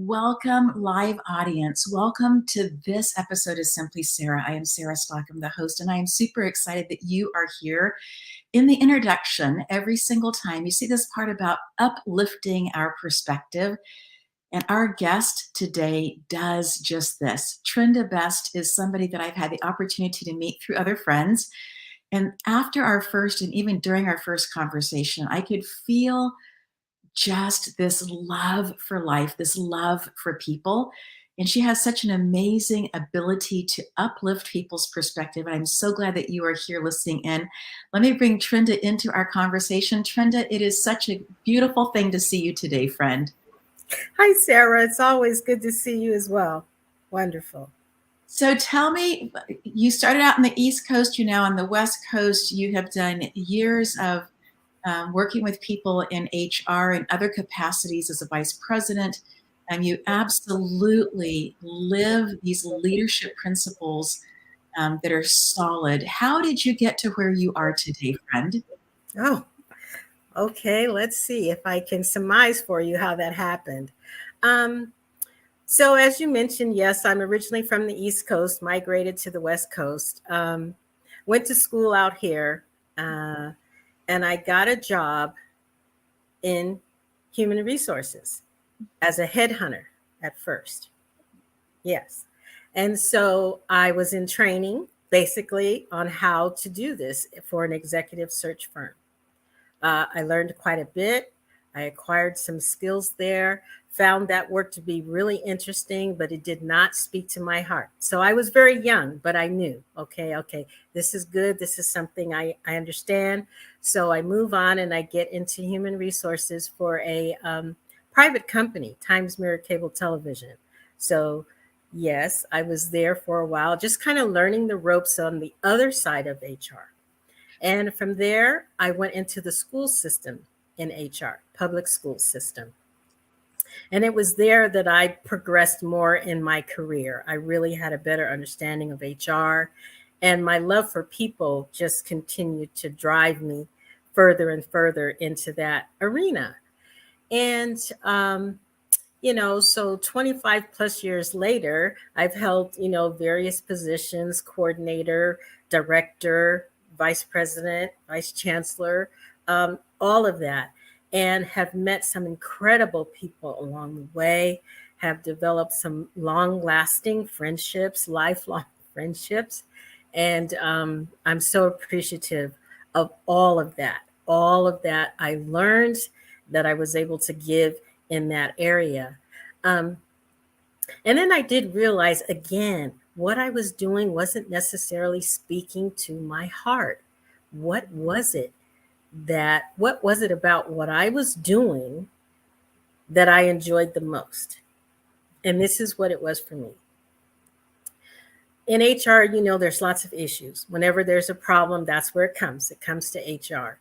Welcome, live audience. Welcome to this episode of Simply Sarah. I am Sarah Stockham, the host, and I am super excited that you are here. In the introduction, every single time you see this part about uplifting our perspective, and our guest today does just this. Trinda Best is somebody that I've had the opportunity to meet through other friends. And after our first, and even during our first conversation, I could feel just this love for life, this love for people. And she has such an amazing ability to uplift people's perspective. And I'm so glad that you are here listening in. Let me bring Trinda into our conversation. Trinda, it is such a beautiful thing to see you today, friend. Hi, Sarah. It's always good to see you as well. Wonderful. So tell me, you started out on the East Coast, you're now on the West Coast. You have done years of working with people in HR and other capacities as a vice president. And you absolutely live these leadership principles that are solid. How did you get to where you are today, friend? Oh, okay. Let's see if I can surmise for you how that happened. Um, so, as you mentioned, yes, I'm originally from the East Coast, migrated to the West Coast, went to school out here, uh, and I got a job in human resources as a headhunter at first. Yes. And so I was in training basically on how to do this for an executive search firm. I learned quite a bit. I acquired some skills there, found that work to be really interesting, but it did not speak to my heart. So I was very young, but I knew, okay, this is good. This is something I understand. So I move on and I get into human resources for a private company, Times Mirror Cable Television. So yes, I was there for a while, just kind of learning the ropes on the other side of HR. And from there, I went into the school system in HR, public school system. And it was there that I progressed more in my career. I really had a better understanding of HR, and my love for people just continued to drive me further and further into that arena. And, so 25 plus years later, I've held, various positions, coordinator, director, vice president, vice chancellor, all of that, and have met some incredible people along the way, have developed some long lasting friendships, lifelong friendships. And I'm so appreciative of all of that I learned that I was able to give in that area. Um, and then I did realize again, what I was doing wasn't necessarily speaking to my heart. What was it about what I was doing that I enjoyed the most? And this is what it was for me. In HR, there's lots of issues. Whenever there's a problem, that's where it comes. It comes to HR.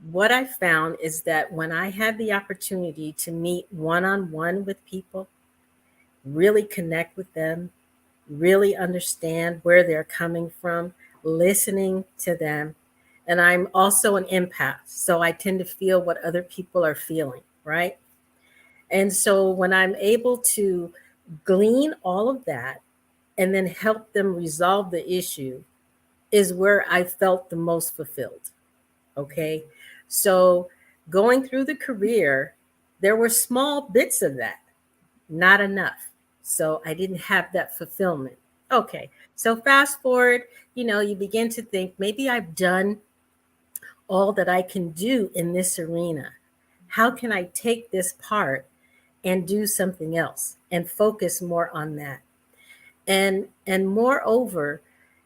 What I found is that when I had the opportunity to meet one on one with people, really connect with them, really understand where they're coming from, listening to them. And I'm also an empath, so I tend to feel what other people are feeling, right? And so when I'm able to glean all of that and then help them resolve the issue is where I felt the most fulfilled. Okay. So going through the career, there were small bits of that, not enough. So I didn't have that fulfillment. Okay. So fast forward, you begin to think maybe I've done all that I can do in this arena. How can I take this part and do something else and focus more on that? And moreover,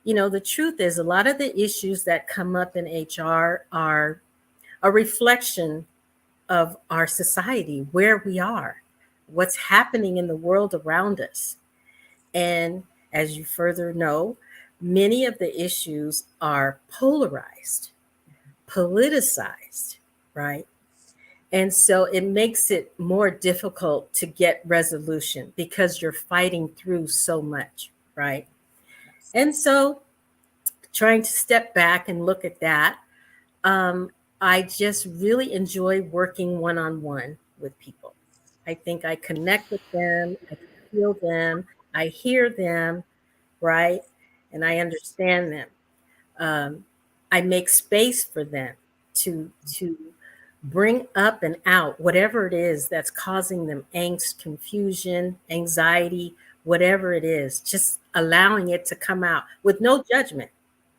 the truth is a lot of the issues that come up in HR are a reflection of our society, where we are, what's happening in the world around us. And as you further know, many of the issues are polarized, politicized, right? And so it makes it more difficult to get resolution because you're fighting through so much, right? And so trying to step back and look at that, um, I just really enjoy working one on one with people. I think I connect with them, I feel them, I hear them, right? And I understand them. Um, I make space for them to bring up and out whatever it is that's causing them angst, confusion, anxiety, whatever it is, just allowing it to come out with no judgment.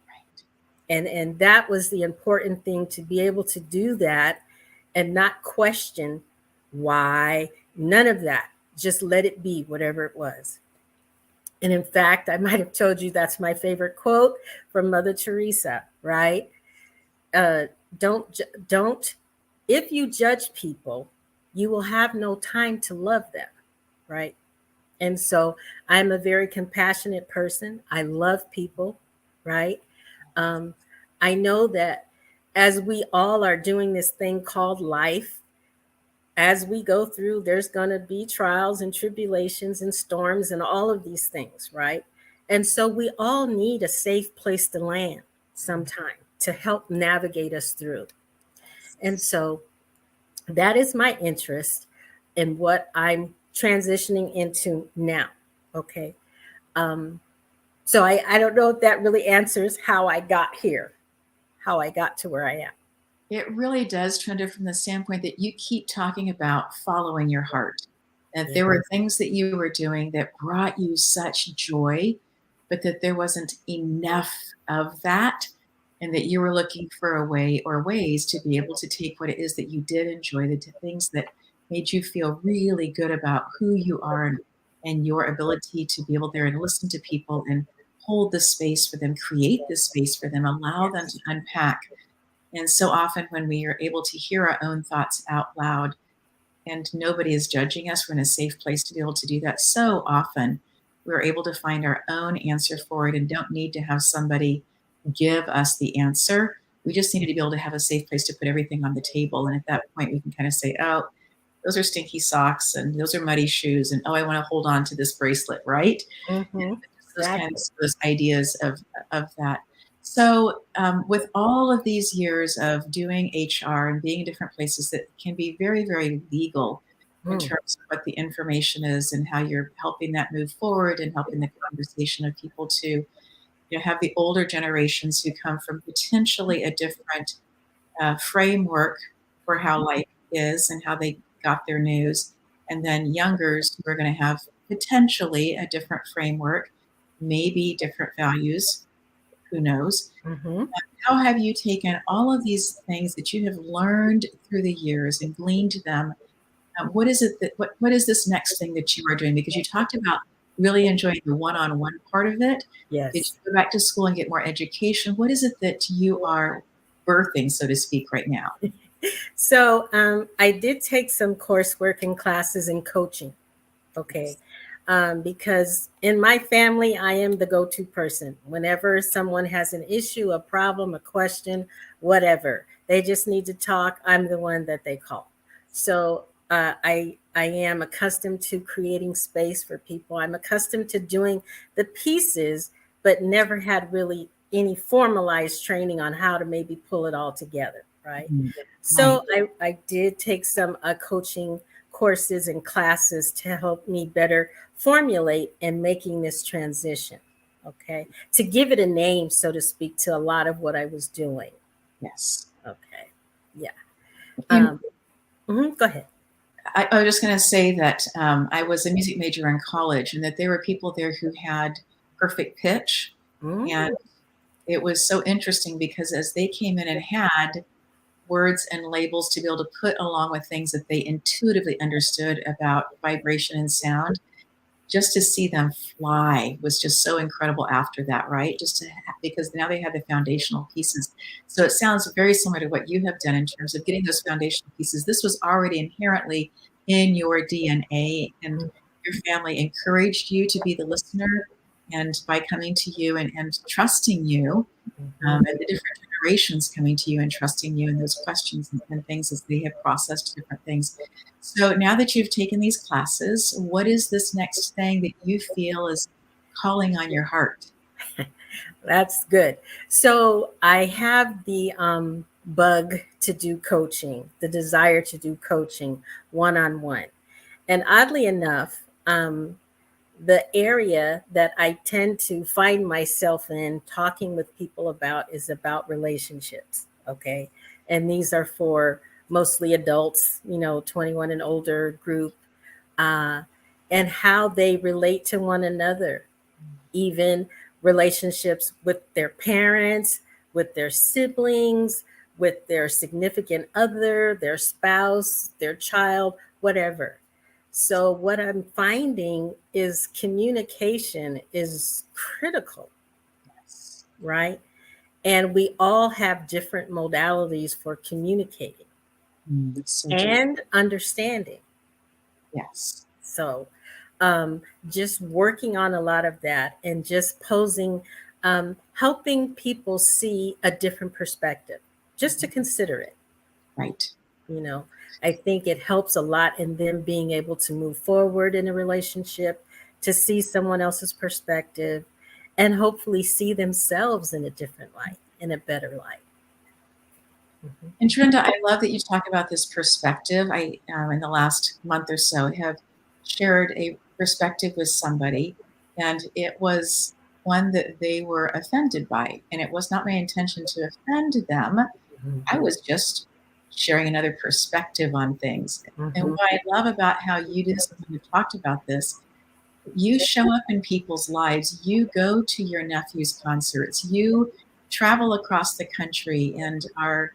Right. And that was the important thing, to be able to do that and not question why, none of that. Just let it be whatever it was. And in fact, I might have told you that's my favorite quote from Mother Teresa, right? Uh, don't, if you judge people, you will have no time to love them, right? And so I'm a very compassionate person. I love people, right? Um, I know that as we all are doing this thing called life, as we go through, there's going to be trials and tribulations and storms and all of these things, right? And so we all need a safe place to land sometime to help navigate us through. And so that is my interest in what I'm transitioning into now. Okay. Um, so I don't know if that really answers how I got here, how I got to where I am. It really does, Trinda, from the standpoint that you keep talking about following your heart. That Yeah. there were things that you were doing that brought you such joy, but that there wasn't enough of that, and that you were looking for a way or ways to be able to take what it is that you did enjoy, the things that made you feel really good about who you are and your ability to be able there and listen to people and hold the space for them, create the space for them, allow them to Yes. unpack. And so often when we are able to hear our own thoughts out loud and nobody is judging us, we're in a safe place to be able to do that. So often we're able to find our own answer for it and don't need to have somebody give us the answer. We just needed to be able to have a safe place to put everything on the table. And at that point, we can kind of say, oh, those are stinky socks and those are muddy shoes. And oh, I want to hold on to this bracelet, right? Mm-hmm. Those kind of Exactly. those ideas of that. So, with all of these years of doing HR and being in different places that can be very, very legal in Mm. terms of what the information is and how you're helping that move forward and helping the conversation of people to, have the older generations who come from potentially a different framework for how life is and how they got their news, and then youngers who are going to have potentially a different framework, maybe different values, who knows. Mm-hmm. How have you taken all of these things that you have learned through the years and gleaned them? What is it that what is this next thing that you are doing? Because you talked about really enjoying the one-on-one part of it. Did Yes. you go back to school and get more education? What is it that you are birthing, so to speak, right now? So I did take some coursework and classes in coaching. Okay. Because in my family, I am the go to person. Whenever someone has an issue, a problem, a question, whatever, they just need to talk, I'm the one that they call. So I am accustomed to creating space for people. I'm accustomed to doing the pieces, but never had really any formalized training on how to maybe pull it all together. Right. Mhm. Right. So I did take some coaching courses and classes to help me better formulate and making this transition. Okay. To give it a name, so to speak, to a lot of what I was doing. Yes. Okay. Yeah. You Um, Go ahead. I was just going to say that I was a music major in college, and that there were people there who had perfect pitch, Mm, and it was so interesting because as they came in and had words and labels to be able to put along with things that they intuitively understood about vibration and sound, just to see them fly was just so incredible after that, right? Because now they had the foundational pieces. So it sounds very similar to what you have done in terms of getting those foundational pieces. This was already inherently in your DNA, and your family encouraged you to be the listener. And by coming to you and trusting you, mhm. and the different generations coming to you and trusting you in those questions and things as they have processed different things. So now that you've taken these classes, what is this next thing that you feel is calling on your heart? That's good. So I have the bug to do coaching, the desire to do coaching one on one. And oddly enough, the area that I tend to find myself in talking with people about is about relationships. Okay. And these are for mostly adults, 21 and older group, uh, and how they relate to one another, even relationships with their parents, with their siblings, with their significant other, their spouse, their child, whatever. So, what I'm finding is communication is critical, Yes. right? And we all have different modalities for communicating So true. and understanding. Yes. So, just working on a lot of that and just posing, helping people see a different perspective, just to consider it. Right. You know, I think it helps a lot in them being able to move forward in a relationship, to see someone else's perspective, and hopefully see themselves in a different light, in a better light. Mhm. And Trinda, I love that you talk about this perspective. I, in the last month or so, have shared a perspective with somebody, and it was one that they were offended by. And it was not my intention to offend them. I was just sharing another perspective on things. And Mhm. what I love about how you just kind of talked about this, you show up in people's lives. You go to your nephew's concerts. You travel across the country and are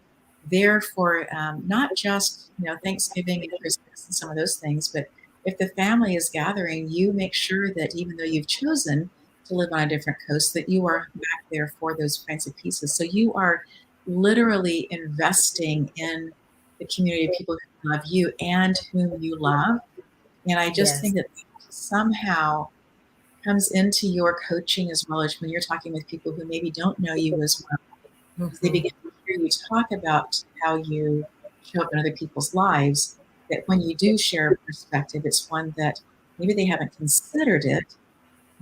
there for not just Thanksgiving and Christmas and some of those things, but if the family is gathering, you make sure that even though you've chosen to live on a different coast, that you are back there for those kinds of pieces. So you are literally investing in the community of people who love you and whom you love. And I just Yes. think that somehow comes into your coaching as well as when you're talking with people who maybe don't know you as well, as they Mhm. begin to hear you talk about how you show up in other people's lives, that when you do share a perspective, it's one that maybe they haven't considered it,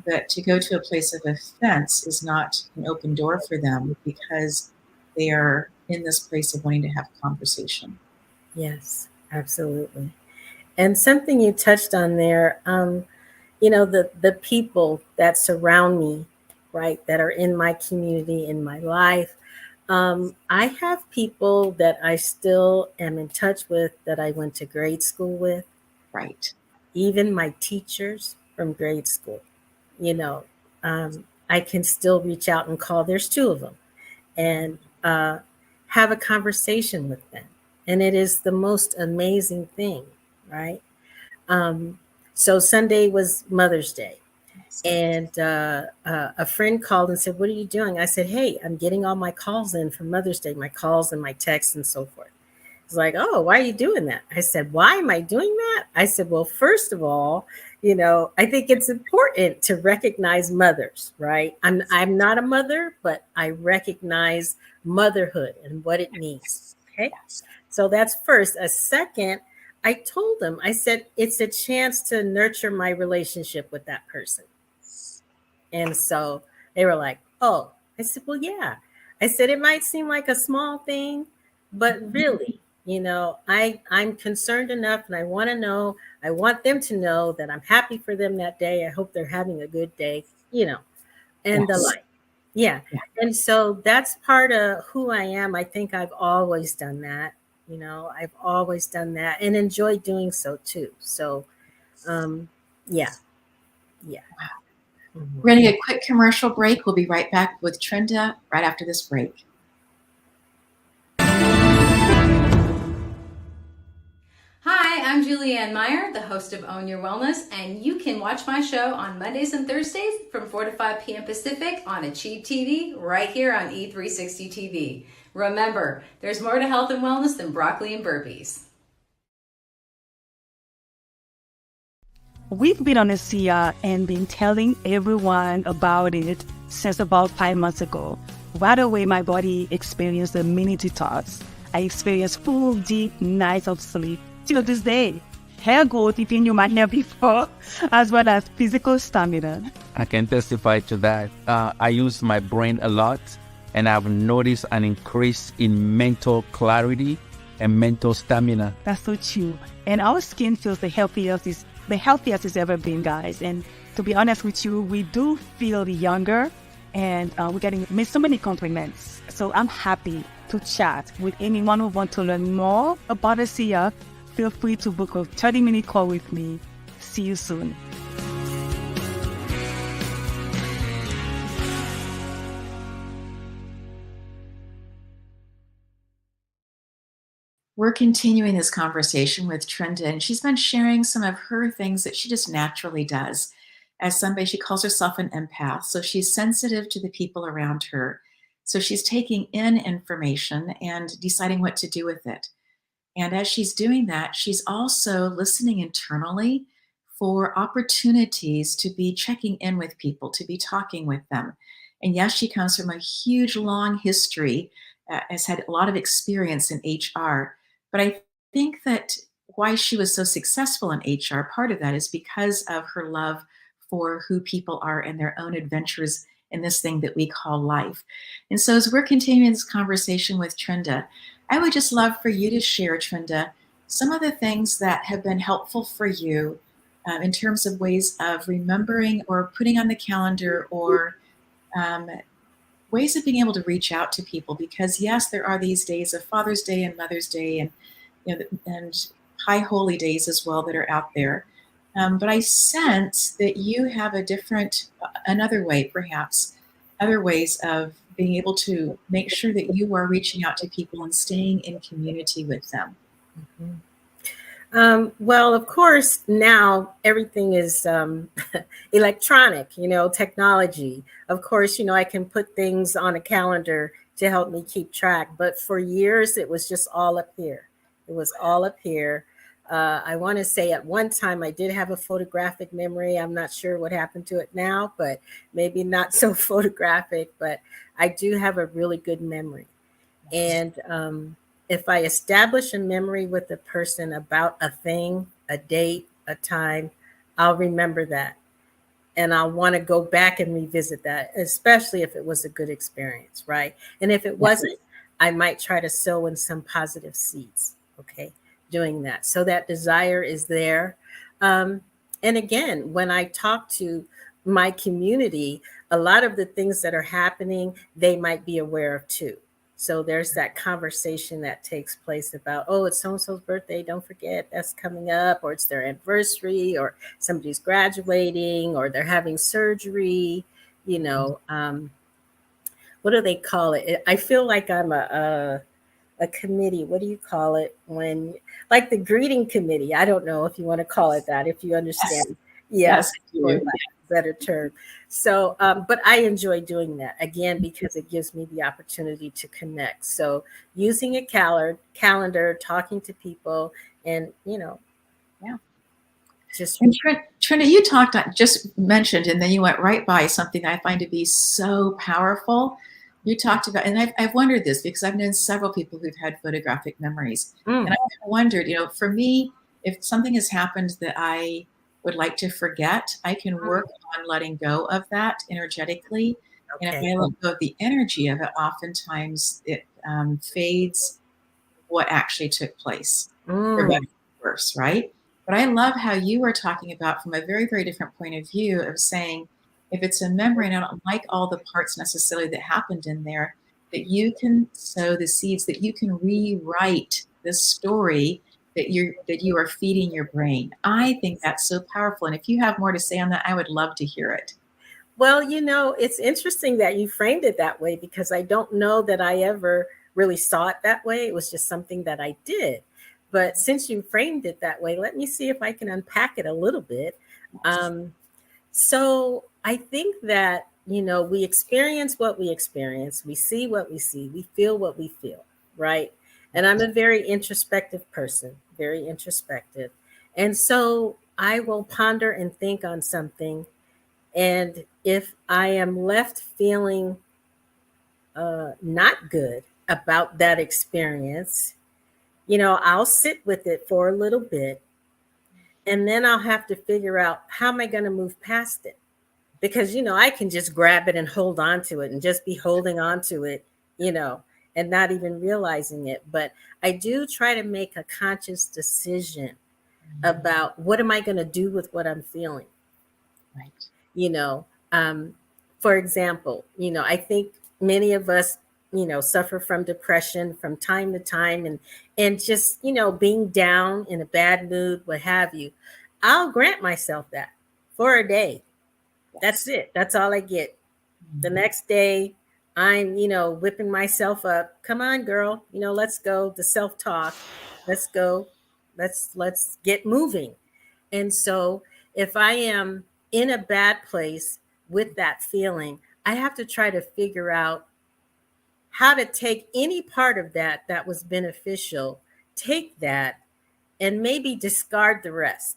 but to go to a place of offense is not an open door for them because they are in this place of wanting to have a conversation. Yes, absolutely. And something you touched on there, the people that surround me, right, that are in my community, in my life. I have people that I still am in touch with that I went to grade school with, Right. even my teachers from grade school. You know, I can still reach out and call. There's two of them, and have a conversation with them, and it is the most amazing thing, right? Um, so Sunday was Mother's Day. Yes. And a friend called and said, "What are you doing?" I said, "Hey, I'm getting all my calls in for Mother's Day, my calls and my texts and so forth." He's like, "Oh, why are you doing that?" I said, "Why am I doing that?" I said, "Well, first of all, I think it's important to recognize mothers, right? I'm not a mother, but I recognize motherhood and what it means. Yes. Okay. Yes. So that's first. A second, I told them, I said, it's a chance to nurture my relationship with that person. And so they were like, "Oh," I said, "Well, yeah." I said, "It might seem like a small thing, but really, I'm concerned enough and I want to know, I want them to know that I'm happy for them that day. I hope they're having a good day, and the Yes. like." Yeah. Yeah. And so that's part of who I am. I think I've always done that. I've always done that and enjoy doing so too. So, um, yeah, yeah. We're Mhm. going to get a quick commercial break. We'll be right back with Trinda right after this break. Hi, I'm Julianne Meyer, the host of Own Your Wellness, and you can watch my show on Mondays and Thursdays from 4 to 5 p.m. Pacific on Achieve TV right here on E360 TV. Remember, there's more to health and wellness than broccoli and burpees. We've been on a CR and been telling everyone about it since about 5 months ago. Right away, my body experienced a mini detox. I experienced full, deep nights of sleep till this day. Hair growth even you might never before, as well as physical stamina. I can testify to that. I use my brain a lot, and I've noticed an increase in mental clarity and mental stamina. That's so true. And our skin feels the healthiest it's ever been, guys. And to be honest with you, we do feel younger, and we're getting so many compliments. So I'm happy to chat with anyone who wants to learn more about ASEA. Feel free to book a 30-minute call with me. See you soon. We're continuing this conversation with Trinda, and she's been sharing some of her things that she just naturally does. As somebody, she calls herself an empath, so she's sensitive to the people around her. So she's taking in information and deciding what to do with it. And as she's doing that, she's also listening internally for opportunities to be checking in with people, to be talking with them. And yes, she comes from a huge, long history, has had a lot of experience in HR. But I think that why she was so successful in HR, part of that is because of her love for who people are and their own adventures in this thing that we call life. And so as we're continuing this conversation with Trinda, I would just love for you to share, Trinda, some of the things that have been helpful for you in terms of ways of remembering or putting on the calendar, or ways of being able to reach out to people. Because yes, there are these days of Father's Day and Mother's Day, and and high holy days as well that are out there. But I sense that you have another way, perhaps, other ways of being able to make sure that you are reaching out to people and staying in community with them. Well, of course, now everything is electronic, technology. Of course, I can put things on a calendar to help me keep track. But for years, it was just all up here. It was all up here. I want to say at one time I did have a photographic memory. I'm not sure what happened to it now, but maybe not so photographic. But I do have a really good memory. And if I establish a memory with a person about a thing, a date, a time, I'll remember that. And I'll want to go back and revisit that, especially if it was a good experience, right? And if it wasn't, I might try to sow in some positive seeds, okay, doing that. So that desire is there. And again, when I talk to my community, a lot of the things that are happening, they might be aware of too. So there's that conversation that takes place about, oh, it's so-and-so's birthday. Don't forget that's coming up, or it's their anniversary, or somebody's graduating, or they're having surgery. What do they call it? I feel like I'm a committee. What do you call it when, like the greeting committee? I don't know if you want to call it that, if you understand. Yes, for better term. So, but I enjoy doing that, again, because it gives me the opportunity to connect. So using a calendar, talking to people, and, just. And Trinda, you just mentioned, and then you went right by something I find to be so powerful. You talked about, and I've wondered this because I've known several people who've had photographic memories. And I've wondered, for me, if something has happened that I would like to forget, I can work on letting go of that energetically. Okay. And if I let go of the energy of it, oftentimes it fades what actually took place, for better or worse, right? But I love how you were talking about from a very, very different point of view of saying, if it's a memory, and I don't like all the parts necessarily that happened in there, that you can sow the seeds, that you can rewrite the story that you are feeding your brain. I think that's so powerful. And if you have more to say on that, I would love to hear it. Well, it's interesting that you framed it that way, because I don't know that I ever really saw it that way. It was just something that I did. But since you framed it that way, let me see if I can unpack it a little bit. So I think that, we experience what we experience, we see what we see, we feel what we feel, right? And I'm a very introspective person, very introspective. And so I will ponder and think on something. And if I am left feeling not good about that experience, I'll sit with it for a little bit. And then I'll have to figure out, how am I going to move past it? Because, I can just grab it and hold on to it and just be holding on to it, and not even realizing it. But I do try to make a conscious decision about what am I going to do with what I'm feeling. Right. You know, for example, I think many of us, suffer from depression from time to time, and just, being down in a bad mood, what have you. I'll grant myself that for a day. That's Yes. it. That's all I get. The next day, I'm, whipping myself up. Come on, girl. Let's go. The self-talk. Let's go. Let's get moving. And so if I am in a bad place with that feeling, I have to try to figure out how to take any part of that was beneficial, take that and maybe discard the rest.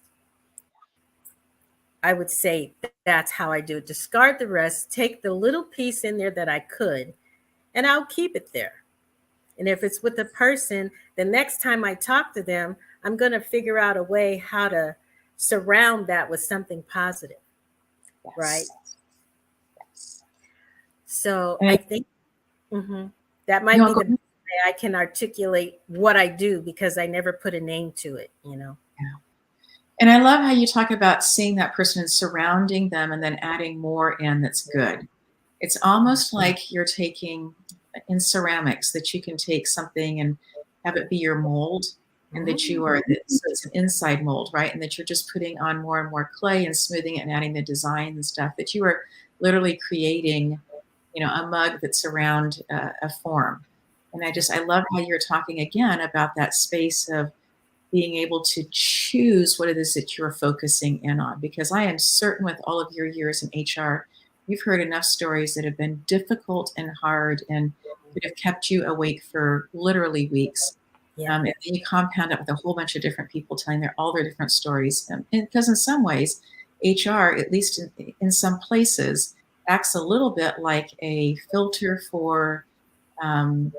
I would say that's how I do it. Discard the rest, take the little piece in there that I could, and I'll keep it there. And if it's with a person, the next time I talk to them, I'm going to figure out a way how to surround that with something positive, right? Yes. Yes. So And I think that might no, be the best way I can articulate what I do, because I never put a name to it. yeah. And I love how you talk about seeing that person and surrounding them and then adding more in that's good. It's almost like you're taking in ceramics that you can take something and have it be your mold, and that you are, so it's an inside mold, right? And that you're just putting on more and more clay and smoothing it and adding the design and stuff, that you are literally creating, a mug that's around a form. And I love how you're talking again about that space of being able to choose what it is that you're focusing in on. Because I am certain with all of your years in HR, you've heard enough stories that have been difficult and hard and that have kept you awake for literally weeks. Yeah, And then you compound it with a whole bunch of different people telling all their different stories. And because in some ways, HR, at least in some places, acts a little bit like a filter for um,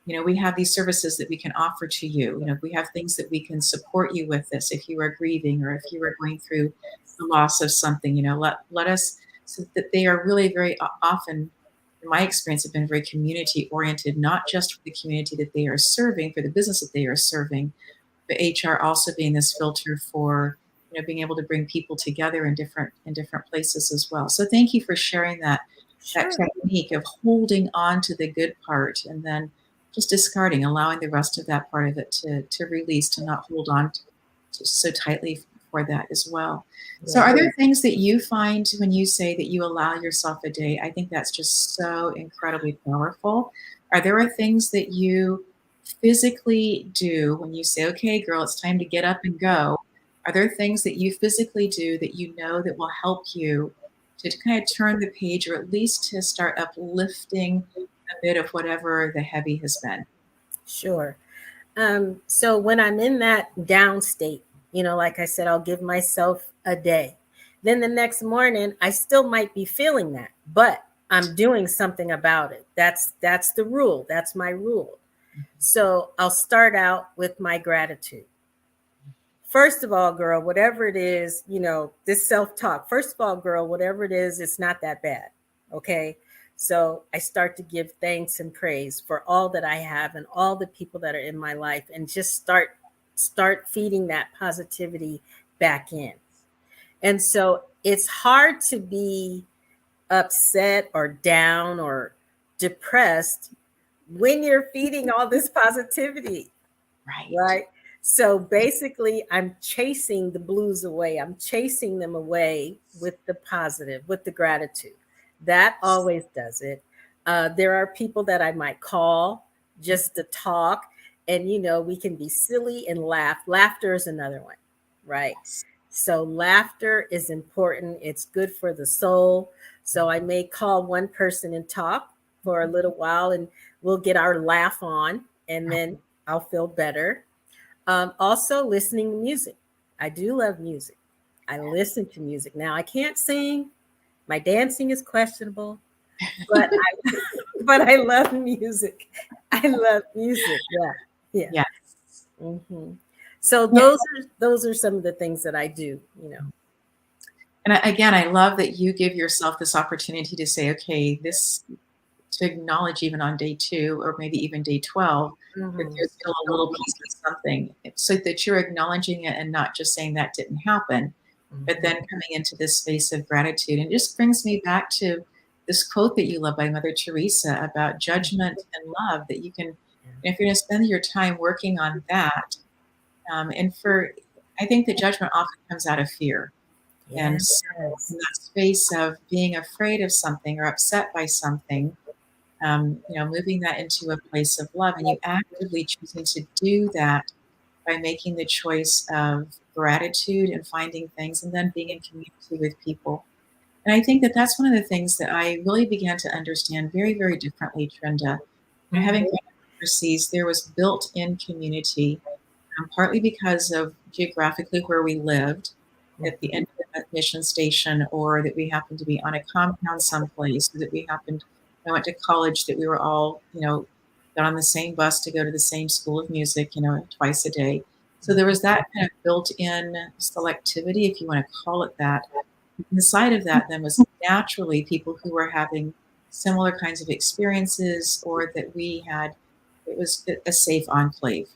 we have these services that we can offer to you. We have things that we can support you with this if you are grieving or if you are going through the loss of something. Let us, so that they are really very often, in my experience, have been very community oriented, not just for the community that they are serving, for the business that they are serving, but HR also being this filter for being able to bring people together in different places as well. So thank you for sharing that sure. technique of holding on to the good part and then just discarding, allowing the rest of that part of it to release, to not hold on to so tightly for that as well. So Yeah. are there things that you find when you say that you allow yourself a day? I think that's just so incredibly powerful. Are there things that you physically do when you say, okay, girl, it's time to get up and go? Are there things that you physically do that that will help you to kind of turn the page, or at least to start uplifting a bit of whatever the heavy has been? Sure. So when I'm in that down state, like I said, I'll give myself a day. Then the next morning, I still might be feeling that, but I'm doing something about it. That's the rule. That's my rule. So I'll start out with my gratitude. First of all, girl, whatever it is, this self-talk. First of all, girl, whatever it is, it's not that bad. Okay. So I start to give thanks and praise for all that I have and all the people that are in my life, and just start feeding that positivity back in. And so it's hard to be upset or down or depressed when you're feeding all this positivity, Right. right? So basically, I'm chasing the blues away. I'm chasing them away with the positive, with the gratitude. That always does it. There are people that I might call just to talk, and we can be silly and laugh. Laughter is another one, right? Yes. So laughter is important. It's good for the soul. So I may call one person and talk for a little while, and we'll get our laugh on, and then I'll feel better. Also, listening to music. I do love music. I listen to music. Now, I can't sing. My dancing is questionable, but I love music. I love music. Yeah, yeah. Yes. So Yeah. those are some of the things that I do. And again, I love that you give yourself this opportunity to say, okay, to acknowledge even on day 2 or maybe even day 12 that Mhm. there's still a little piece of something, so that you're acknowledging it and not just saying that didn't happen, but then Mhm. coming into this space of gratitude. And it just brings me back to this quote that you love by Mother Teresa about judgment and love, that you can, if you're going to spend your time working on that, and for, I think that judgment often comes out of fear. And so Yes. in that space of being afraid of something or upset by something, moving that into a place of love, and you actively choosing to do that by making the choice of gratitude and finding things and then being in community with people. And I think that that's one of the things that I really began to understand very, very differently, Trinda. Having Mhm. been overseas, there was built in community, partly because of geographically where we lived at the end of the mission station, or that we happened to be on a compound someplace, or that we happened, I went to college, that we were all, got on the same bus to go to the same school of music, twice a day. So there was that kind of built in selectivity, if you want to call it that. Inside of that, then, was naturally people who were having similar kinds of experiences, or that we had, it was a safe enclave.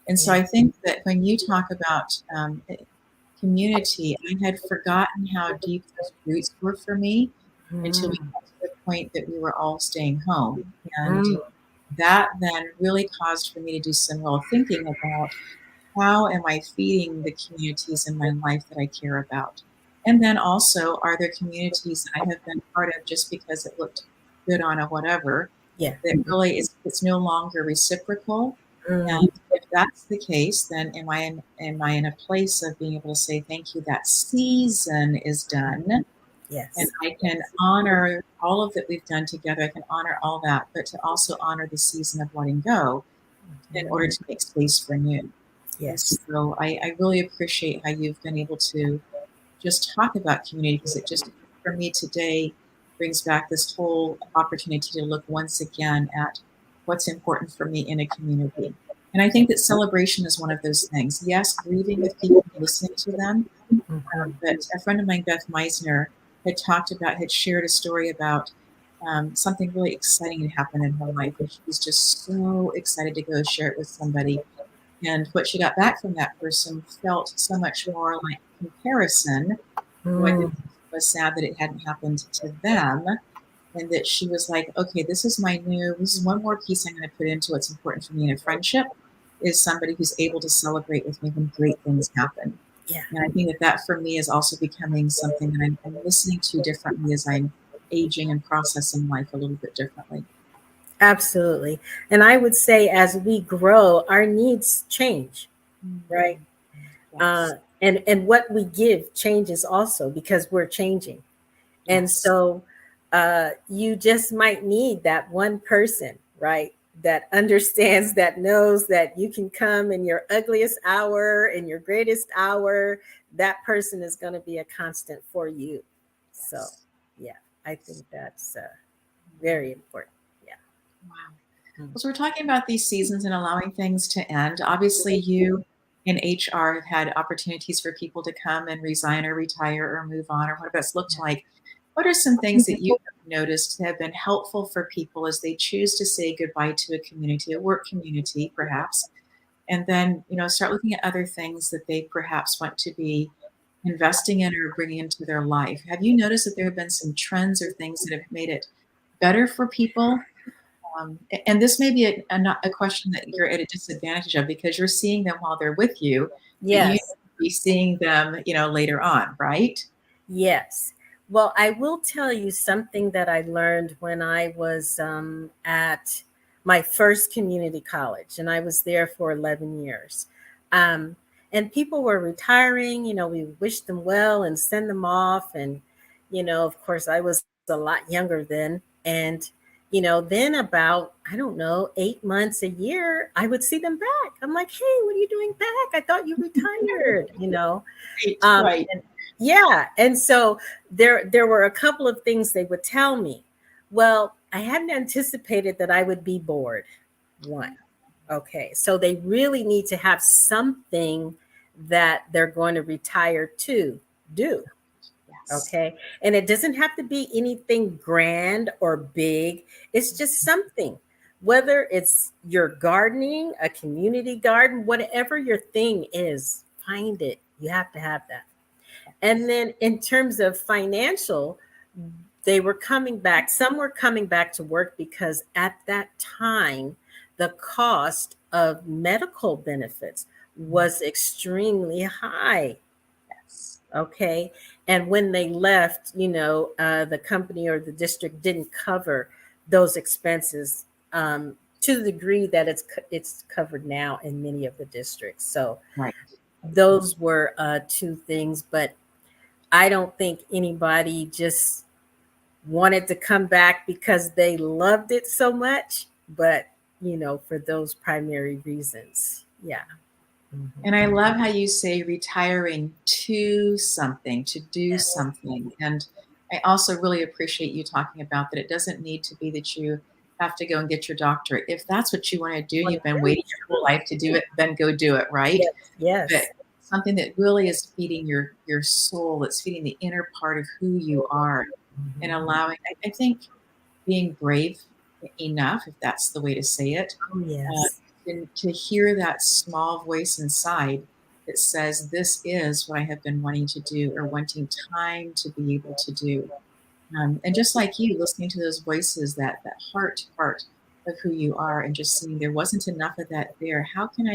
And so Yeah. I think that when you talk about community, I had forgotten how deep those roots were for me until we Mhm. got to the point that we were all staying home. And Mm. that then really caused for me to do some real thinking about, how am I feeding the communities in my life that I care about? And then also, are there communities that I have been part of just because it looked good on a whatever, Yeah. that really it's no longer reciprocal? Mm. And if that's the case, then am I in a place of being able to say thank you? That season is done, and Yes. I can honor all of that we've done together. I can honor all that, but to also honor the season of letting go in order to make space for new. And Yes. so I really appreciate how you've been able to just talk about community, because it just, for me today, brings back this whole opportunity to look once again at what's important for me in a community. And I think that celebration is one of those things. Yes, grieving with people, listening to them. Mhm. But a friend of mine, Beth Meisner, had shared a story about something really exciting had happened in her life. And she was just so excited to go share it with somebody. And what she got back from that person felt so much more like comparison, where the Mm. person was sad that it hadn't happened to them. And that she was like, okay, this is one more piece I'm going to put into what's important for me in a friendship, is somebody who's able to celebrate with me when great things happen. Yeah. And I think that that for me is also becoming something that I'm listening to differently as I'm aging and processing life a little bit differently. Absolutely. And I would say as we grow, our needs change, right? Yes. And what we give changes also because we're changing. And Yes. so you just might need that one person, right? That understands, that knows that you can come in your ugliest hour, in your greatest hour. That person is going to be a constant for you. So, Yes. yeah, I think that's very important. Yeah. Wow. Mm. Well, so we're talking about these seasons and allowing things to end. Obviously, you in HR have had opportunities for people to come and resign or retire or move on, or what that's looked like. What are some things that you have noticed have been helpful for people as they choose to say goodbye to a community, a work community, perhaps, and then start looking at other things that they perhaps want to be investing in or bringing into their life? Have you noticed that there have been some trends or things that have made it better for people? And this may be a question that you're at a disadvantage of, because you're seeing them while they're with you, but you Yes. be seeing them, later on, right? Yes. Well, I will tell you something that I learned when I was at my first community college, and I was there for 11 years. Um, and people were retiring, we wished them well and send them off. And, of course, I was a lot younger then. And, then about, I don't know, 8 months, a year, I would see them back. I'm like, hey, what are you doing back? I thought you retired. Right, Um, right. and yeah, and so there were a couple of things they would tell me. Well, I hadn't anticipated that I would be bored. One. Okay, so they really need to have something that they're going to retire to do. Okay. And it doesn't have to be anything grand or big. It's just something, whether it's your gardening, a community garden, whatever your thing is, find it. You have to have that. And then in terms of financial, they were coming back. Some were coming back to work because at that time, the cost of medical benefits was extremely high. Yes. Okay. And when they left, the company or the district didn't cover those expenses to the degree that it's covered now in many of the districts. So Right. those were two things, but I don't think anybody just wanted to come back because they loved it so much, but for those primary reasons. Yeah. And I love how you say retiring to something, to do something. And I also really appreciate you talking about that it doesn't need to be that you have to go and get your doctorate. If that's what you want to do, you've been waiting your whole life to do it, then go do it, right? Yes. Yes. But something that really is feeding your soul, it's feeding the inner part of who you are, and allowing, I think, being brave enough, if that's the way to say it, Oh, yes. and to hear that small voice inside that says, this is what I have been wanting to do or wanting time to be able to do. And just like you, listening to those voices, that heart part of who you are, and just seeing there wasn't enough of that there. How can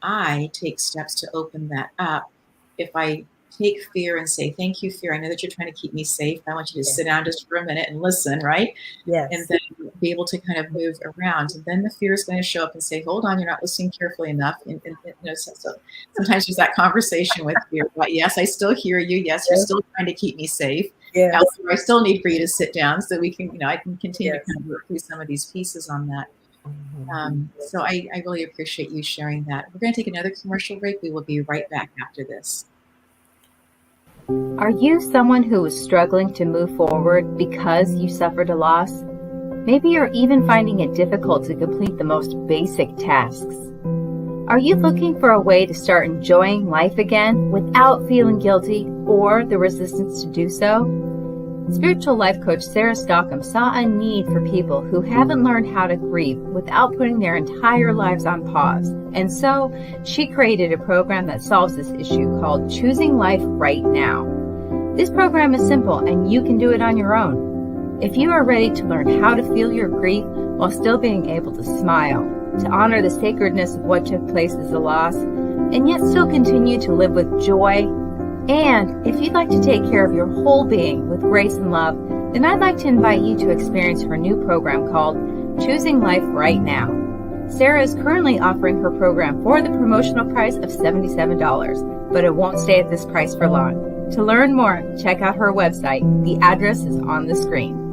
I take steps to open that up? If I take fear and say, thank you, fear, I know that you're trying to keep me safe. I want you to sit down just for a minute and listen, right? Yes. And then be able to kind of move around. And then the fear is going to show up and say, hold on, you're not listening carefully enough. So sometimes there's that conversation with fear. But yes, I still hear you. Yes, you're still trying to keep me safe. Yes. However, I still need for you to sit down so we can, I can continue to kind of work through some of these pieces on that. So I really appreciate you sharing that. We're going to take another commercial break. We will be right back after this. Are you someone who is struggling to move forward because you suffered a loss? Maybe you're even finding it difficult to complete the most basic tasks. Are you looking for a way to start enjoying life again without feeling guilty or the resistance to do so? Spiritual life coach Sarah Stockham saw a need for people who haven't learned how to grieve without putting their entire lives on pause. And so she created a program that solves this issue called Choosing Life Right Now. This program is simple and you can do it on your own. If you are ready to learn how to feel your grief while still being able to smile, to honor the sacredness of what took place as a loss, and yet still continue to live with joy, and if you'd like to take care of your whole being with grace and love, then I'd like to invite you to experience her new program called Choosing Life Right Now. Sarah is currently offering her program for the promotional price of $77, but it won't stay at this price for long. To learn more, check out her website. The address is on the screen.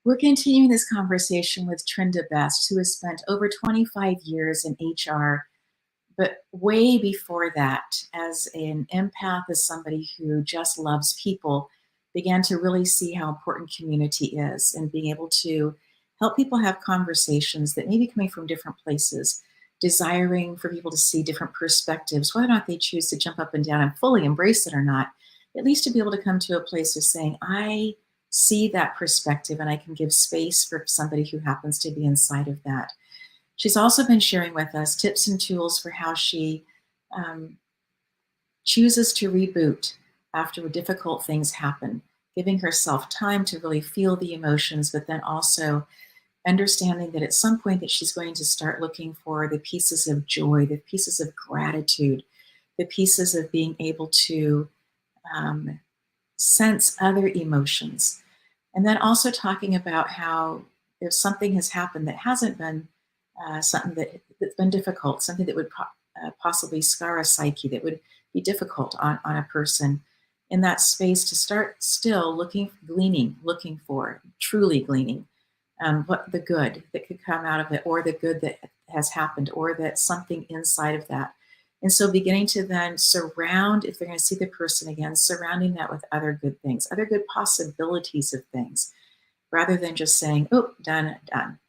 We're continuing this conversation with Trinda Best, who has spent over 25 years in HR, but way before that, as an empath, as somebody who just loves people, began to really see how important community is and being able to help people have conversations that may be coming from different places, desiring for people to see different perspectives, whether or not they choose to jump up and down and fully embrace it or not, at least to be able to come to a place of saying, I see that perspective and I can give space for somebody who happens to be inside of that. She's also been sharing with us tips and tools for how she chooses to reboot after difficult things happen, giving herself time to really feel the emotions, but then also understanding that at some point that she's going to start looking for the pieces of joy, the pieces of gratitude, the pieces of being able to sense other emotions. And then also talking about how if something has happened that hasn't been something that's been difficult, something that would possibly scar a psyche, that would be difficult on a person, in that space to start still gleaning, looking for, truly gleaning what the good that could come out of it, or the good that has happened, or that something inside of that. And so beginning to then surround, if they're going to see the person again, surrounding that with other good things, other good possibilities of things, rather than just saying, oh, done, done.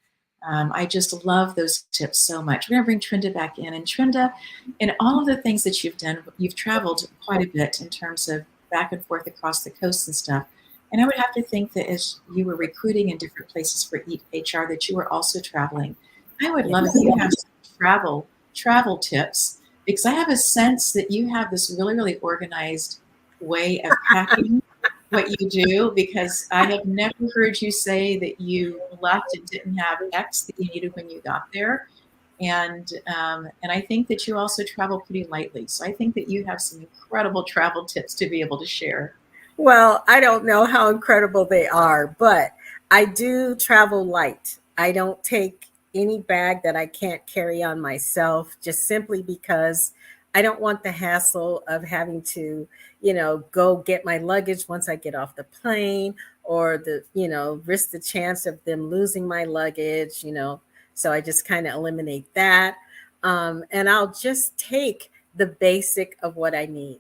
I just love those tips so much. We're going to bring Trinda back in. And Trinda, in all of the things that you've done, you've traveled quite a bit in terms of back and forth across the coast and stuff. And I would have to think that as you were recruiting in different places for HR, that you were also traveling. I would love if you have some travel tips, because I have a sense that you have this really, really organized way of packing what you do, because I have never heard you say that you left and didn't have X that you needed when you got there. And I think that you also travel pretty lightly. So I think that you have some incredible travel tips to be able to share. Well, I don't know how incredible they are, but I do travel light. I don't take any bag that I can't carry on myself, just simply because I don't want the hassle of having to, go get my luggage once I get off the plane, or risk the chance of them losing my luggage. So I just kind of eliminate that. And I'll just take the basic of what I need.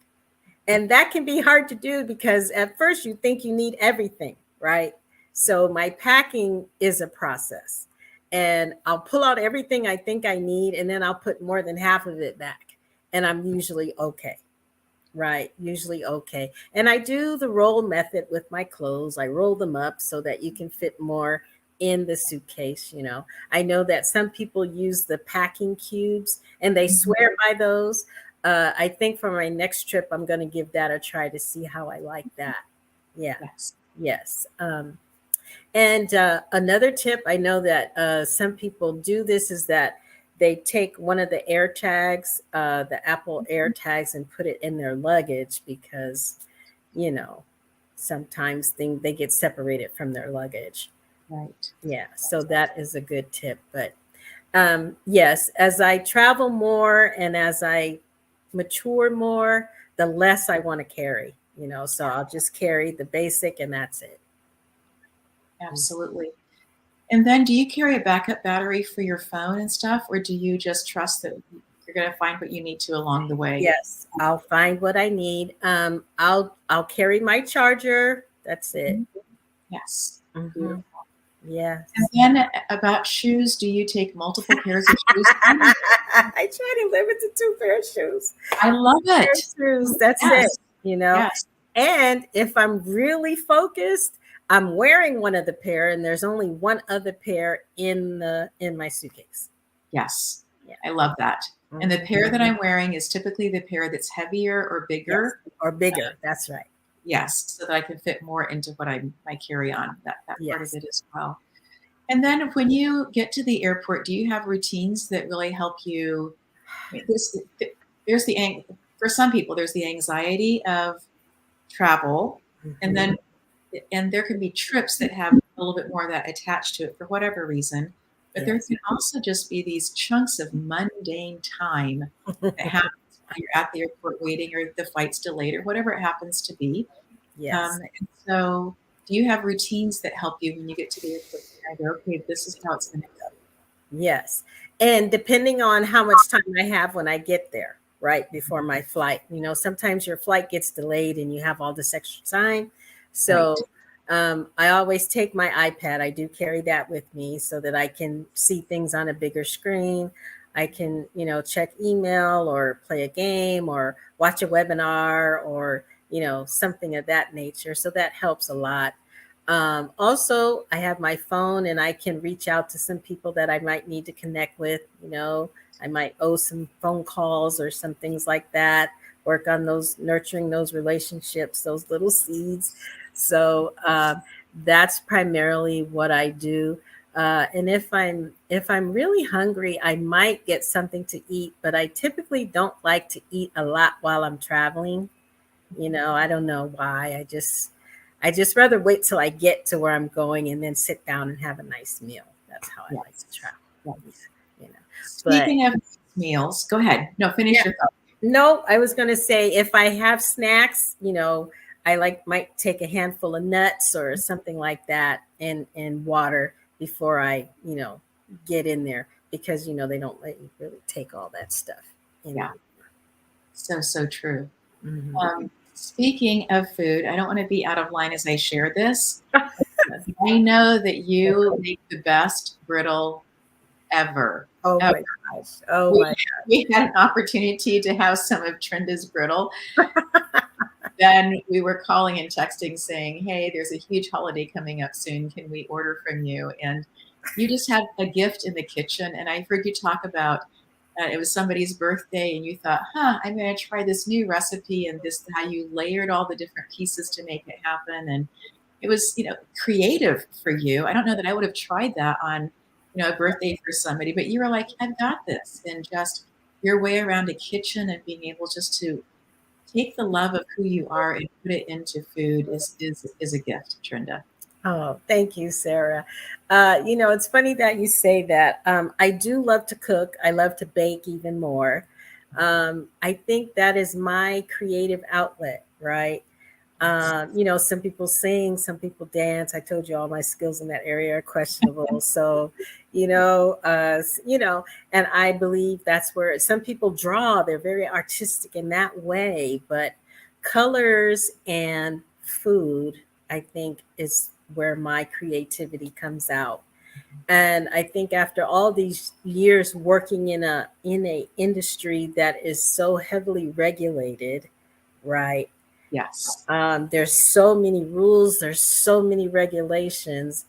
And that can be hard to do because at first you think you need everything, right? So my packing is a process, and I'll pull out everything I think I need, and then I'll put more than half of it back, and I'm usually okay, right? Usually okay. And I do the roll method with my clothes. I roll them up so that you can fit more in the suitcase. I know that some people use the packing cubes and they swear by those. I think for my next trip, I'm going to give that a try to see how I like that. Yeah. Yes. And another tip, I know that some people do this, is that they take one of the air tags, the Apple air tags, and put it in their luggage because, sometimes they get separated from their luggage. Right. Yeah. So that is a good tip. But yes, as I travel more and as I mature more, the less I want to carry, so I'll just carry the basic and that's it. Absolutely. And then do you carry a backup battery for your phone and stuff, or do you just trust that you're going to find what you need to along the way? Yes, I'll find what I need. I'll carry my charger. That's it. Yes. Mm-hmm. Yes. And then about shoes, do you take multiple pairs of shoes? I try to limit to 2 pair of shoes. I love it. Shoes, that's it. Yes. And if I'm really focused, I'm wearing one of the pair, and there's only one other pair in my suitcase. Yes. Yeah. I love that. Mm-hmm. And the pair that I'm wearing is typically the pair that's heavier or bigger. Yes, or bigger. That's right. Yes, so that I can fit more into what I carry on, that Yes. part of it as well. And then when you get to the airport, do you have routines that really help you? There's for some people, there's the anxiety of travel, Mm-hmm. and there can be trips that have a little bit more of that attached to it for whatever reason. But there can also just be these chunks of mundane time that happens when you're at the airport waiting, or the flight's delayed, or whatever it happens to be. Yes. And so do you have routines that help you when you get to the airport? I go, okay, this is how it's going to go. Yes. And depending on how much time I have when I get there, right before my flight, sometimes your flight gets delayed and you have all this extra time. So I always take my iPad. I do carry that with me so that I can see things on a bigger screen. I can, check email or play a game or watch a webinar or, something of that nature. So that helps a lot. Also, I have my phone and I can reach out to some people that I might need to connect with. I might owe some phone calls or some things like that, work on nurturing those relationships, those little seeds. So that's primarily what I do. And if I'm really hungry, I might get something to eat, but I typically don't like to eat a lot while I'm traveling. I don't know why. I just rather wait till I get to where I'm going and then sit down and have a nice meal. That's how I like to Yes. travel. Yes. You know. But Speaking of meals, go ahead. No, finish yeah, your thought. no, I was gonna say if I have snacks, I might take a handful of nuts or something like that and water before I, get in there because they don't let you really take all that stuff in. Yeah, so true. Mhm. Speaking of food, I don't want to be out of line as I share this. I know that you make the best brittle ever. Oh Ever. my gosh. Oh We, my. we had an opportunity to have some of Trinda's brittle. Then we were calling and texting saying, hey, there's a huge holiday coming up soon. Can we order from you? And you just had a gift in the kitchen. And I heard you talk about it was somebody's birthday and you thought, I'm going to try this new recipe and this, how you layered all the different pieces to make it happen. And it was, creative for you. I don't know that I would have tried that on, a birthday for somebody, but you were like, I've got this. And just your way around a kitchen and being able just to take the love of who you are and put it into food is a gift, Trinda. Oh, thank you, Sarah. It's funny that you say that. I do love to cook. I love to bake even more. I think that is my creative outlet, right? Some people sing, some people dance. I told you all my skills in that area are questionable. So, and I believe that's where some people draw. They're very artistic in that way, but colors and food, I think, is where my creativity comes out. And I think after all these years working in a industry that is so heavily regulated, right? Yes. There's so many rules, there's so many regulations.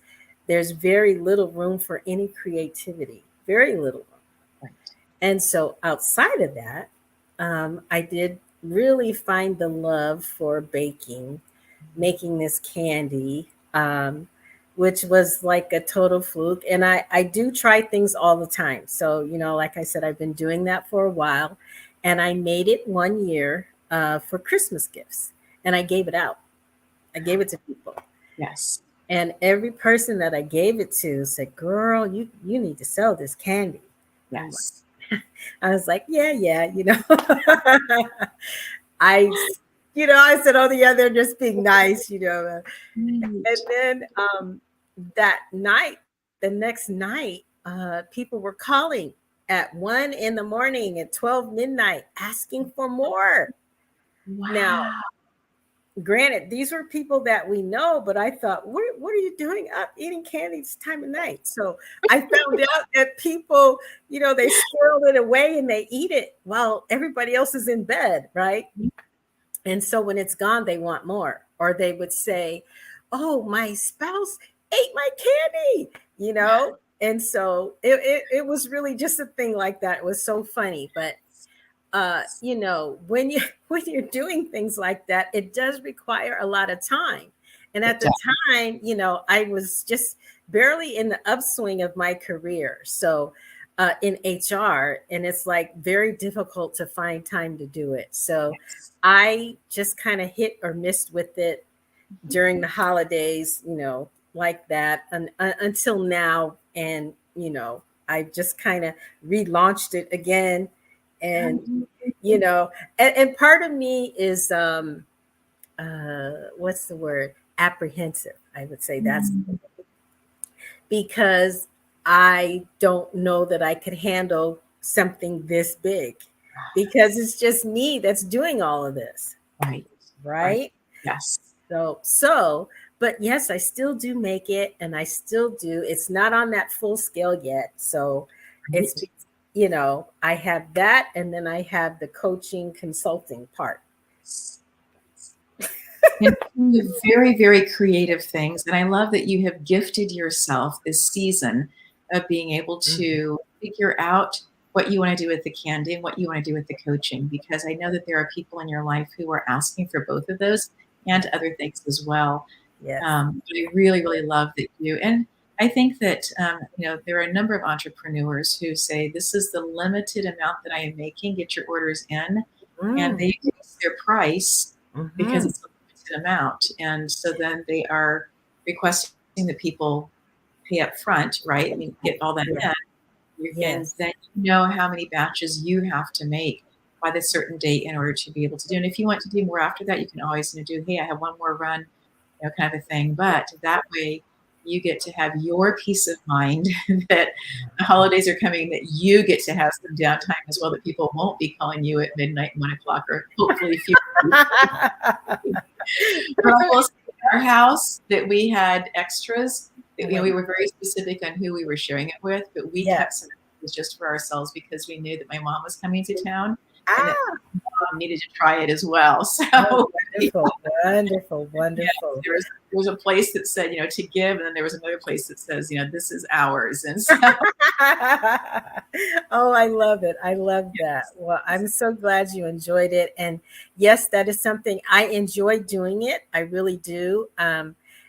There's very little room for any creativity, very little room. Right. And so outside of that, I did really find the love for baking, making this candy, which was like a total fluke. And I do try things all the time. So, like I said, I've been doing that for a while. And I made it one year for Christmas gifts and I gave it out. I gave it to people. Yes. And every person that I gave it to said, girl, you need to sell this candy. Yes. I was like, yeah. I, I said, oh, yeah, they're just being nice, And then that night, the next night, people were calling at 1 in the morning at 12 midnight asking for more. Wow. Now, granted, these were people that we know, but I thought, what are you doing up eating candy this time of night? So I found out that people, they squirrel it away and they eat it while everybody else is in bed, right? And so when it's gone, they want more. Or they would say, oh, my spouse ate my candy, And so it was really just a thing like that. It was so funny. But when you're doing things like that, it does require a lot of time. And at the time, I was just barely in the upswing of my career. So in HR, and it's like very difficult to find time to do it. So I just kind of hit or missed with it during the holidays, like that until now. And, I just kind of relaunched it again. And, and part of me is, what's the word? Apprehensive. I would say that's because I don't know that I could handle something this big because it's just me that's doing all of this. Right? Yes. But yes, I still do make it and I still do. It's not on that full scale yet. So it's, I have that and then I have the coaching consulting part. And very, very creative things. And I love that you have gifted yourself this season of being able to figure out what you want to do with the candy and what you want to do with the coaching, because I know that there are people in your life who are asking for both of those and other things as well. Yes. I really, really love that and I think that, there are a number of entrepreneurs who say, this is the limited amount that I am making, get your orders in. And they increase their price because Mhm. it's a limited amount. And so then they are requesting that people pay up front, right? I mean, get all that Yeah. in. And Yes. then you know how many batches you have to make by the certain date in order to be able to do. And if you want to do more after that, you can always do, hey, I have one more run, kind of a thing. But that way you get to have your peace of mind that the holidays are coming, that you get to have some downtime as well, that people won't be calling you at midnight, 1 o'clock, or hopefully few. But I will say in our house that we had extras. We were very specific on who we were sharing it with, but we kept Yes. some extras just for ourselves because we knew that my mom was coming to town and that Ah, my mom needed to try it as well. oh, So wonderful, wonderful, yes, wonderful. there was a place that said, to give, and then there was another place that says, this is ours. And so Oh, I love it. I love that. Well, I'm so glad you enjoyed it. And yes, that is something I enjoy doing it. I really do.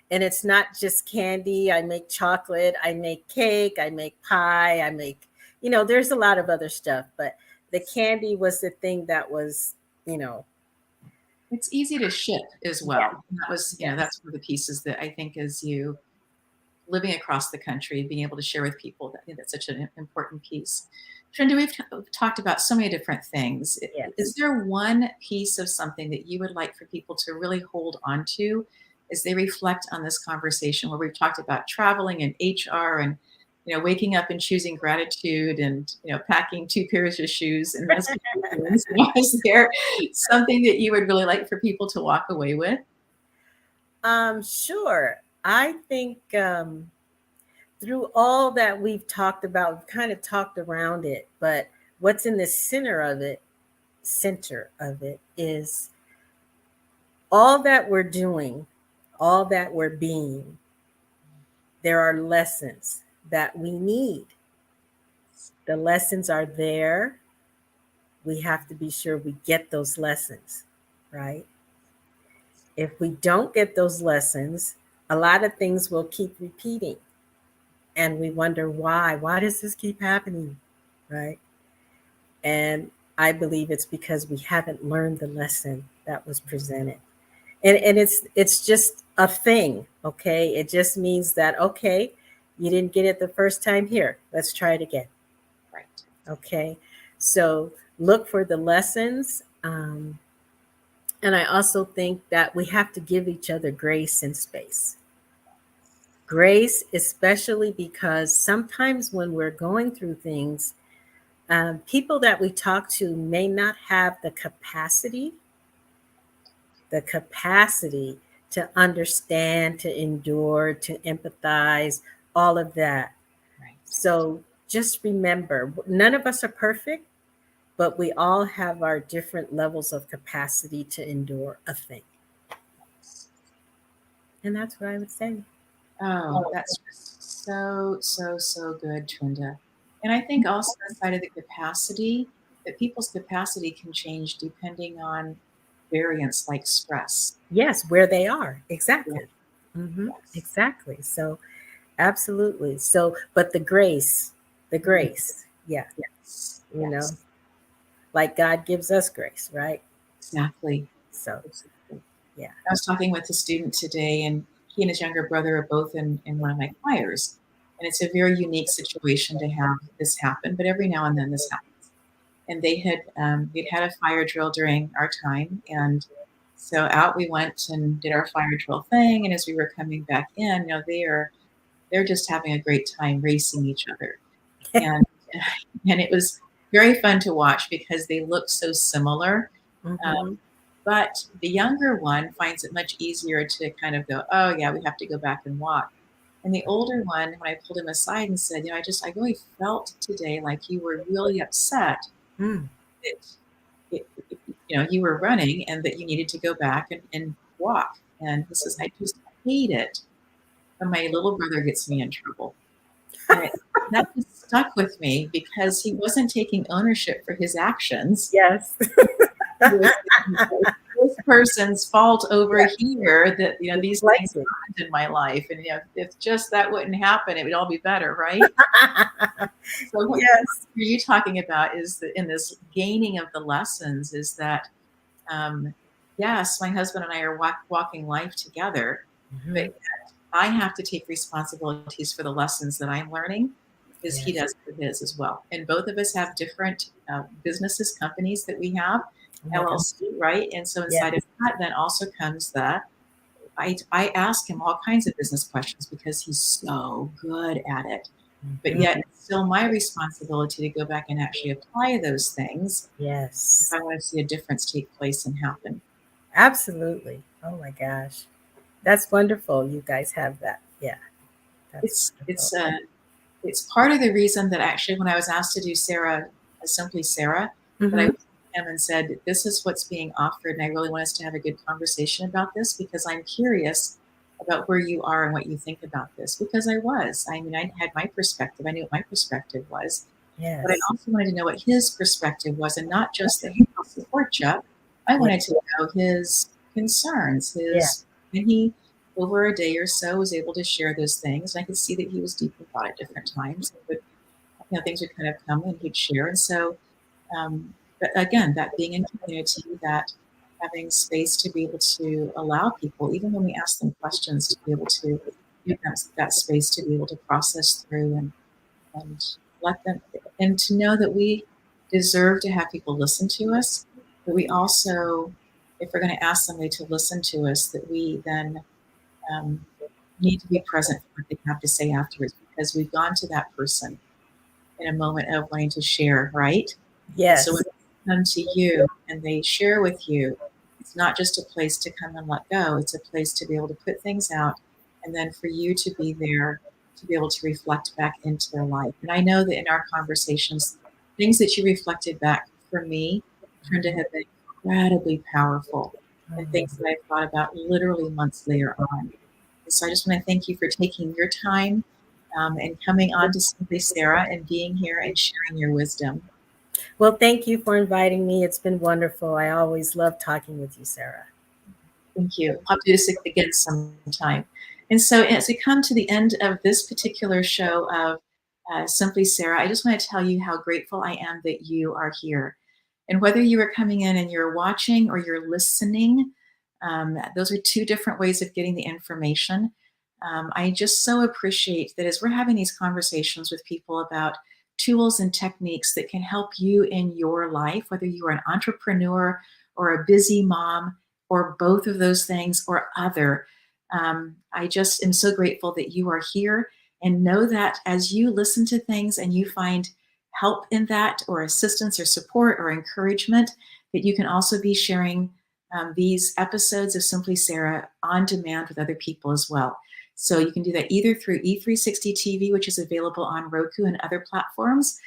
And it's not just candy. I make chocolate, I make cake, I make pie, I make, there's a lot of other stuff, but the candy was the thing that was, you know, it's easy to ship as yeah, well. And that was, yes, that's one of the pieces that I think as you living across the country, being able to share with people, that's such an important piece. Trinda, we've talked about so many different things. Is yes. there one piece of something that you would like for people to really hold on to as they reflect on this conversation, where we've talked about traveling and HR and waking up and choosing gratitude and packing 2 pairs of shoes and those kind of things? Is there something that you would really like for people to walk away with? Sure. I think through all that we've talked about, we've kind of talked around it, but what's in the center of it is all that we're doing, all that we're being, there are lessons that we need. The lessons are there. We have to be sure we get those lessons, right? If we don't get those lessons, a lot of things will keep repeating and we wonder why. Why does this keep happening? Right. And I believe it's because we haven't learned the lesson that was presented. And it's just a thing. Okay. It just means that, okay, you didn't get it the first time. Here, let's try it again. Right. Okay. So look for the lessons. And I also think that we have to give each other grace and space. Grace, especially because sometimes when we're going through things, people that we talk to may not have the capacity to understand, to endure, to empathize, all of that. Right. So just remember, none of us are perfect, but we all have our different levels of capacity to endure a thing. And that's what I would say. Oh, that's just so, so, so good, Trinda. And I think also inside of the capacity, that people's capacity can change depending on variants like stress. Yes, where they are. Yeah. Exactly. Yes. Exactly. So, absolutely. So, but the Mhm. grace. Yeah. Yes. You know, Yes. like God gives us grace, right? Exactly. So, Exactly. yeah. I was talking with a student today, and he and his younger brother are both in one of my choirs. And it's a very unique situation to have this happen, but every now and then this happens. And we'd had a fire drill during our time, and so out we went and did our fire drill thing. And as we were coming back in, they're just having a great time racing each other, and and it was very fun to watch because they look so similar. hmm But the younger one finds it much easier to kind of go, oh yeah, we have to go back and walk. And the older one, when I pulled him aside and said, I really felt today like you were really upset Mm. that you were running and that you needed to go back and walk. And he says, I just hate it when my little brother gets me in trouble. And that just stuck with me because he wasn't taking ownership for his actions. Yes. He was saying, this person's fault over Yeah. here that these things Reflecting. happened in my life, and if just that wouldn't happen, it would all be better, right? So what Yes. are you talking about is that in this gaining of the lessons is that um, yes, my husband and I are walking life together, but Mhm. I have to take responsibilities for the lessons that I'm learning as he Yes. does for his as well. And both of us have different businesses, companies that we have, Oh my God. LLC, right? And so Yes. inside of that, then also comes I ask him all kinds of business questions because he's so good at it. But Mhm. yet it's still my responsibility to go back and actually apply those things if Yes. I want to see a difference take place and happen. Absolutely. Oh my gosh. That's wonderful. You guys have that. Yeah. That's It's wonderful. it's uh, it's part of the reason that actually when I was asked to do Simply Sarah, that I Hmm. went to him and said, this is what's being offered, and I really want us to have a good conversation about this because I'm curious about where you are and what you think about this. Because I mean, I had my perspective. I knew what my perspective was, but I Yes. also wanted to know what his perspective was and not just that, hey, I'll support you. I Yeah. wanted to know his concerns, Yeah. and he, over a day or so, was able to share those things. And I could see that he was deep in thought at different times. Things would kind of come and he'd share. And so, but again, that being in community, that having space to be able to allow people, even when we ask them questions, to be able to give them that space to be able to process through and let them, and to know that we deserve to have people listen to us, but we also, if we're going to ask somebody to listen to us, that we then um, need to be present for what they have to say afterwards because we've gone to that person in a moment of wanting to share, right? And so when Yes. they come to you and they share with you, it's not just a place to come and let go, it's a place to be able to put things out and then for you to be there to be able to reflect back into their life. And I know that in our conversations, things that you reflected back for me, Trinda, have been incredibly powerful and things that I've thought about literally months later on. And so I just want to thank you for taking your time and coming on to Simply Sarah and being here and sharing your wisdom. Well, thank you for inviting me. It's been wonderful. I always love talking with you, Sarah. Thank you. I'll do this again sometime. And so, as we come to the end of this particular show of Simply Sarah, I just want to tell you how grateful I am that you are here. And whether you are coming in and you're watching or you're listening, those are two different ways of getting the information. I just so appreciate that as we're having these conversations with people about tools and techniques that can help you in your life, whether you are an entrepreneur or a busy mom, or both of those things or other. I just am so grateful that you are here and know that as you listen to things and you find help in that or assistance or support or encouragement, that you can also be sharing these episodes of Simply Sarah on demand with other people as well. So you can do that either through E360 TV, which is available on Roku and other platforms,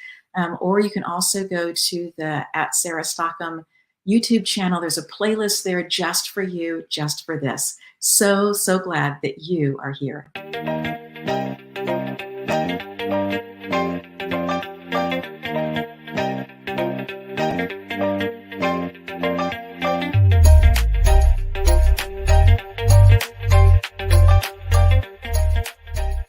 or you can also go to the at Sarah Stockham YouTube channel. There's a playlist there just for you, just for this. So, so glad that you are here.